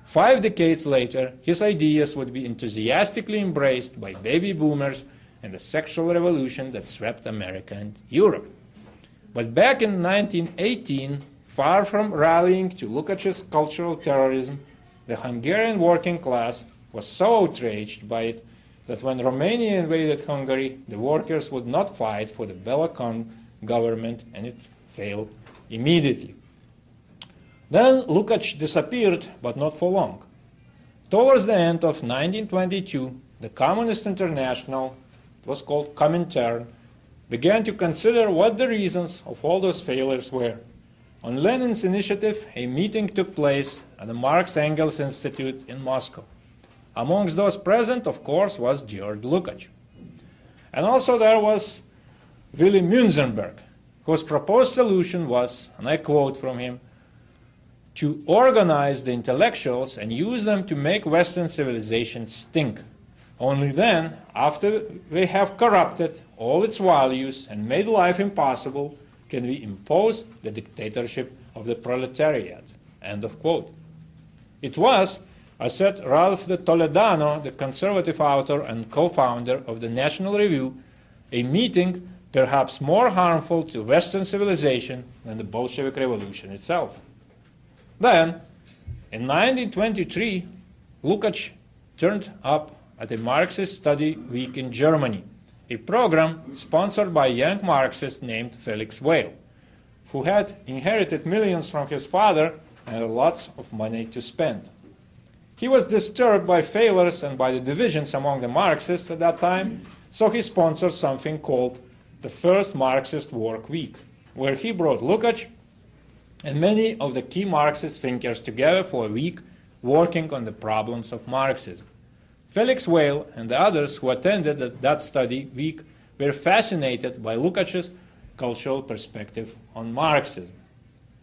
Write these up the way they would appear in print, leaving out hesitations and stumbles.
5 decades later, his ideas would be enthusiastically embraced by baby boomers and the sexual revolution that swept America and Europe. But back in 1918, far from rallying to Lukács's cultural terrorism, the Hungarian working class was so outraged by it that when Romania invaded Hungary, the workers would not fight for the Bela Kun government, and it failed immediately. Then Lukács disappeared, but not for long. Towards the end of 1922, the Communist International, it was called Comintern, began to consider what the reasons of all those failures were. On Lenin's initiative, a meeting took place at the Marx-Engels Institute in Moscow. Amongst those present, of course, was George Lukács. And also there was Willy Münzenberg, whose proposed solution was, and I quote from him, to organize the intellectuals and use them to make Western civilization stink. Only then, after we have corrupted all its values and made life impossible, can we impose the dictatorship of the proletariat. End of quote. It was, as said Ralph de Toledano, the conservative author and co-founder of the National Review, a meeting perhaps more harmful to Western civilization than the Bolshevik Revolution itself. Then, in 1923, Lukács turned up at a Marxist study week in Germany, a program sponsored by a young Marxist named Felix Weil, who had inherited millions from his father and lots of money to spend. He was disturbed by failures and by the divisions among the Marxists at that time, so he sponsored something called the First Marxist Work Week, where he brought Lukács and many of the key Marxist thinkers together for a week working on the problems of Marxism. Felix Weil and the others who attended that study week were fascinated by Lukács's cultural perspective on Marxism.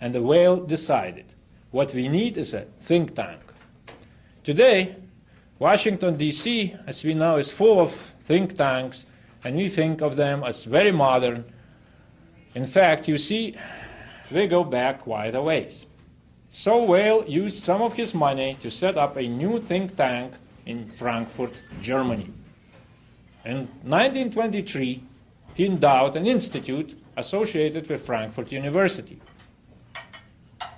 And the Weil decided, what we need is a think tank. Today, Washington, D.C., as we know, is full of think tanks, and we think of them as very modern. In fact, you see, they go back quite a ways. So Weil used some of his money to set up a new think tank in Frankfurt, Germany. In 1923, he endowed an institute associated with Frankfurt University.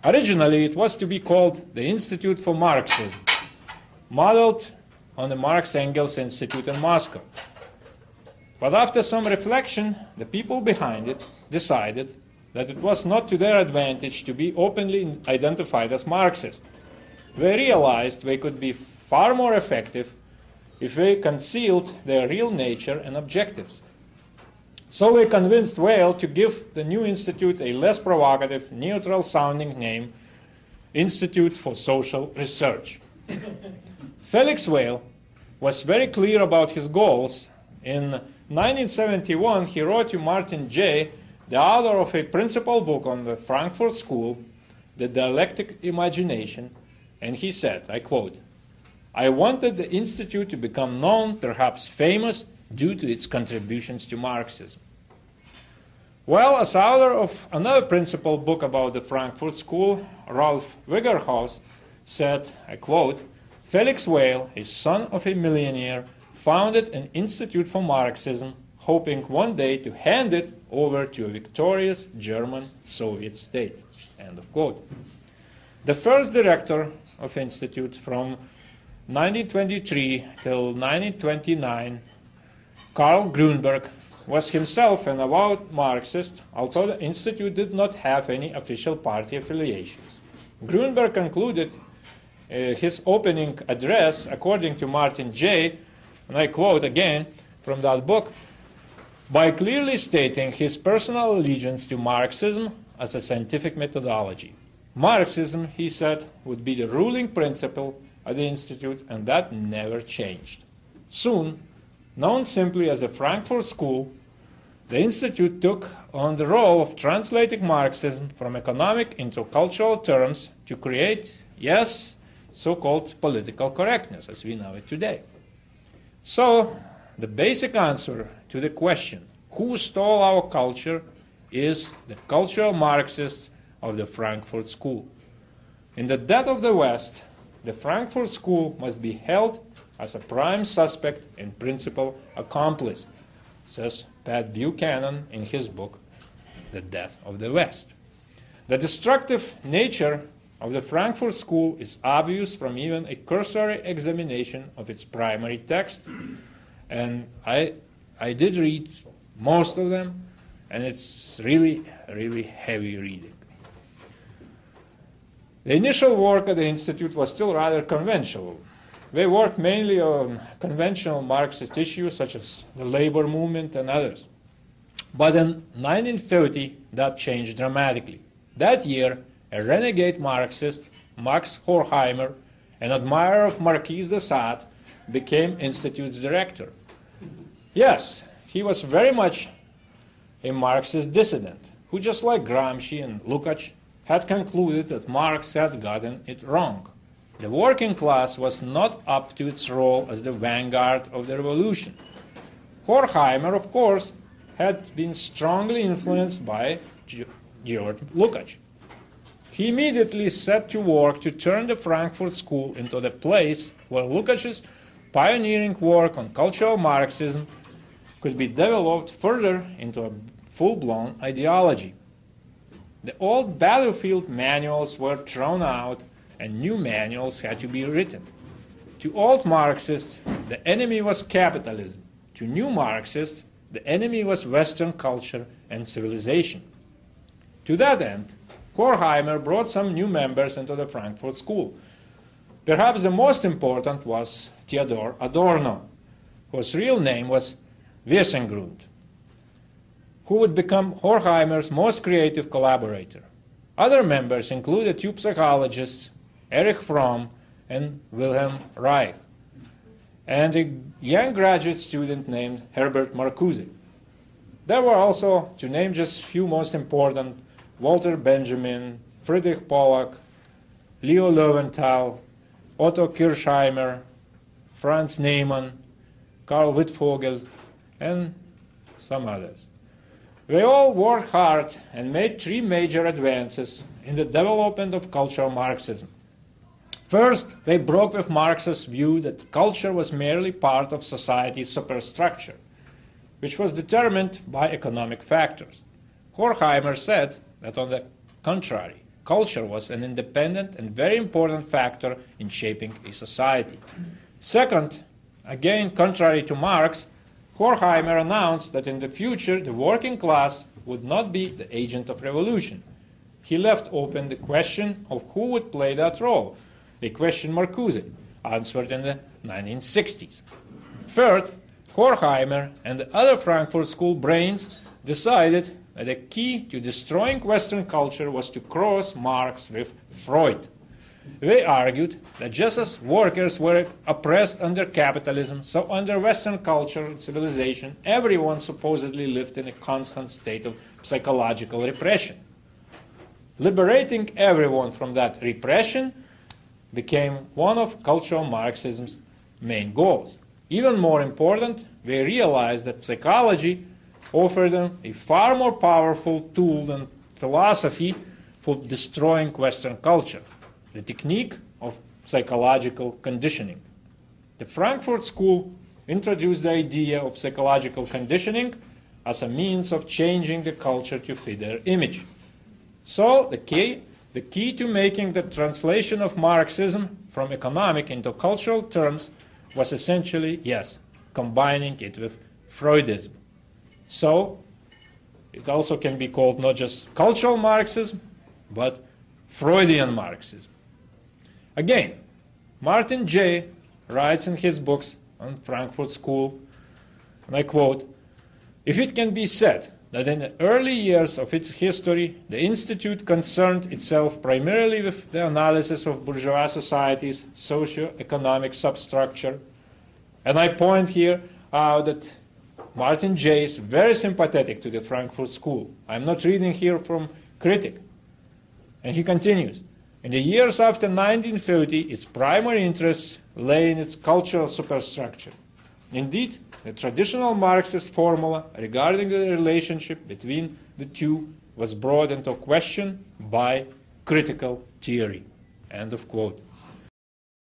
Originally, it was to be called the Institute for Marxism, modeled on the Marx-Engels Institute in Moscow. But after some reflection, the people behind it decided that it was not to their advantage to be openly identified as Marxist. They realized they could be far more effective if they concealed their real nature and objectives. So they convinced Weil to give the new institute a less provocative, neutral-sounding name, Institute for Social Research. Felix Weil was very clear about his goals. In 1971, he wrote to Martin Jay, the author of a principal book on the Frankfurt School, The Dialectic Imagination, and he said, I quote, I wanted the Institute to become known, perhaps famous, due to its contributions to Marxism. Well, as author of another principal book about the Frankfurt School, Ralph Wegerhaus said, I quote, Felix Weil, a son of a millionaire, founded an Institute for Marxism, hoping one day to hand it over to a victorious German Soviet state. End of quote. The first director of Institute from 1923 till 1929, Karl Grünberg, was himself an avowed Marxist, although the Institute did not have any official party affiliations. Grünberg concluded his opening address, according to Martin Jay, and I quote again from that book, by clearly stating his personal allegiance to Marxism as a scientific methodology. Marxism, he said, would be the ruling principle at the Institute, and that never changed. Soon, known simply as the Frankfurt School, the Institute took on the role of translating Marxism from economic into cultural terms to create, yes, so-called political correctness, as we know it today. So, the basic answer to the question, who stole our culture, is the cultural Marxists of the Frankfurt School. In the death of the West, the Frankfurt School must be held as a prime suspect and principal accomplice, says Pat Buchanan in his book, The Death of the West. The destructive nature of the Frankfurt School is obvious from even a cursory examination of its primary text, and I did read most of them, and it's really, really heavy reading. The initial work at the Institute was still rather conventional. They worked mainly on conventional Marxist issues such as the labor movement and others. But in 1930, that changed dramatically. That year, a renegade Marxist, Max Horkheimer, an admirer of Marquis de Sade, became Institute's director. Yes, he was very much a Marxist dissident, who, just like Gramsci and Lukács, had concluded that Marx had gotten it wrong. The working class was not up to its role as the vanguard of the revolution. Horkheimer, of course, had been strongly influenced by George Lukács. He immediately set to work to turn the Frankfurt School into the place where Lukács's pioneering work on cultural Marxism could be developed further into a full-blown ideology. The old battlefield manuals were thrown out and new manuals had to be written. To old Marxists, the enemy was capitalism. To new Marxists, the enemy was Western culture and civilization. To that end, Horkheimer brought some new members into the Frankfurt School. Perhaps the most important was Theodor Adorno, whose real name was Wiesengrund, who would become Horkheimer's most creative collaborator. Other members included two psychologists, Erich Fromm and Wilhelm Reich, and a young graduate student named Herbert Marcuse. There were also, to name just a few most important, Walter Benjamin, Friedrich Pollack, Leo Löwenthal, Otto Kirchheimer, Franz Neyman, Karl Wittfogel, and some others. They all worked hard and made three major advances in the development of cultural Marxism. First, they broke with Marx's view that culture was merely part of society's superstructure, which was determined by economic factors. Horkheimer said that, on the contrary, culture was an independent and very important factor in shaping a society. Second, again contrary to Marx, Horkheimer announced that in the future the working class would not be the agent of revolution. He left open the question of who would play that role, a question Marcuse answered in the 1960s. Third, Horkheimer and the other Frankfurt School brains decided that the key to destroying Western culture was to cross Marx with Freud. They argued that just as workers were oppressed under capitalism, so under Western culture and civilization, everyone supposedly lived in a constant state of psychological repression. Liberating everyone from that repression became one of cultural Marxism's main goals. Even more important, they realized that psychology offered them a far more powerful tool than philosophy for destroying Western culture: the technique of psychological conditioning. The Frankfurt School introduced the idea of psychological conditioning as a means of changing the culture to fit their image. So the key to making the translation of Marxism from economic into cultural terms was essentially, yes, combining it with Freudism. So it also can be called not just cultural Marxism, but Freudian Marxism. Again, Martin Jay writes in his books on Frankfurt School, and I quote, "If it can be said that in the early years of its history, the Institute concerned itself primarily with the analysis of bourgeois society's socio-economic substructure," and I point here out that Martin Jay is very sympathetic to the Frankfurt School. I'm not reading here from critic. And he continues, "In the years after 1930, its primary interests lay in its cultural superstructure. Indeed, the traditional Marxist formula regarding the relationship between the two was brought into question by critical theory." End of quote.